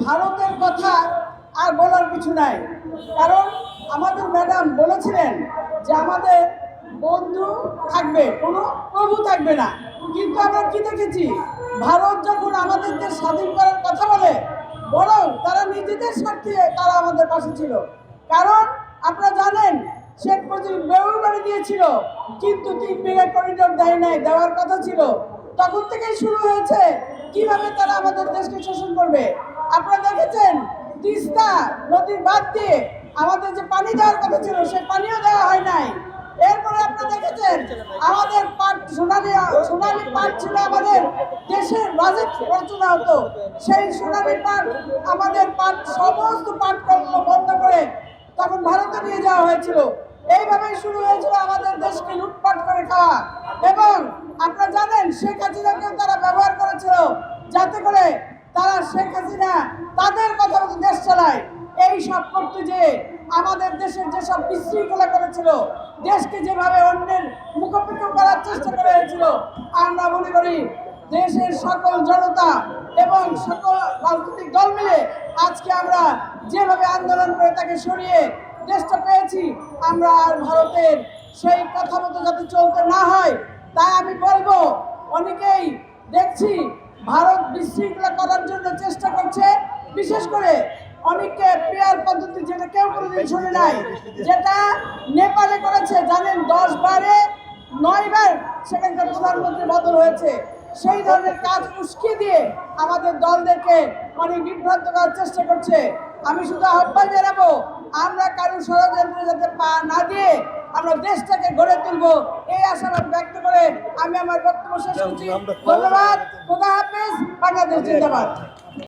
ভারতের কথা আর বলার কিছু নাই, কারণ আমাদের ম্যাডাম বলেছিলেন যে আমাদের বন্ধু থাকবে, কোনো প্রভু থাকবে না। কিন্তু আমরা কি দেখেছি, ভারত যখন আমাদের দেশ স্বাধীন করার কথা বলে, বরং তারা নিজেদের স্বার্থে তারা আমাদের পাশে ছিল। কারণ আপনারা জানেন, শেখ মুজিব বেউর বাড়ি দিয়েছিল, কিন্তু 3 বিঘা করিডোর দেয় নাই, দেওয়ার কথা ছিল। তখন থেকেই শুরু হয়েছে কিভাবে তারা আমাদের দেশকে শোষণ করবে। আপনারা দেখেছেন, তিস্তা নদীর বাদ দিয়ে আমাদের যে পানি দেওয়ার কথা ছিল, সেই পানিও দেওয়া হয় নাই। এরপরে আপনারা দেখেছেন, আমাদের পাট সোনালী পাট ছিল আমাদের দেশের বাজেট রচনা হতো, সেই সোনালী পাট আমাদের পাট সমস্ত পাট কর্ম বন্ধ করে তখন ভারতে নিয়ে যাওয়া হয়েছিল। এইভাবেই শুরু হয়েছিল আমাদের দেশকে লুটপাট করে খাওয়া। এবং আপনারা জানেন, শেখ হাসিনাকেও তারা ব্যবহার করেছিল, যাতে করে তারা শেখ হাসিনা তাদের কথা মতো দেশ চালায়। এই সব করতে যে আমাদের দেশের যেসব বিশৃঙ্খলা করেছিল, দেশকে যেভাবে অন্যের মুখোমুখি করার চেষ্টা করা হয়েছিল, আমরা মনে করি দেশের সকল জনতা এবং সকল রাজনৈতিক দল মিলে আজকে আমরা যেভাবে আন্দোলন করে তাকে সরিয়ে দেশটা পেয়েছি, আমরা আর ভারতের সেই কথা মতো যাতে চলতে না হয়, তাই আমি বলবো, অনেকেই দেখছি ভারত বিশৃঙ্খলা করার জন্য চেষ্টা করছে। বিশেষ করে অনেকে পেয়ার পদ্ধতি, যেটা কেউ কোনোদিন শুনে নাই, যেটা নেপালে করেছে। জানেন, 10 বারে 9 বার সেখানকার প্রধানমন্ত্রী বদল হয়েছে। সেই ধরনের কাজ উস্কে দিয়ে আমাদের দলদেরকে অনেক বিভ্রান্ত করার চেষ্টা করছে। আমি শুধু আহ্বান জানাবো, আমরা কারো ষড়যন্ত্রে যাতে পা না দিয়ে আমরা দেশটাকে গড়ে তুলবো, এই আশাবাদ ব্যক্ত করে আমি আমার বক্তব্য শেষ করছি। ধন্যবাদ। খোদা হাফেজ। বাংলাদেশ জিন্দাবাদ।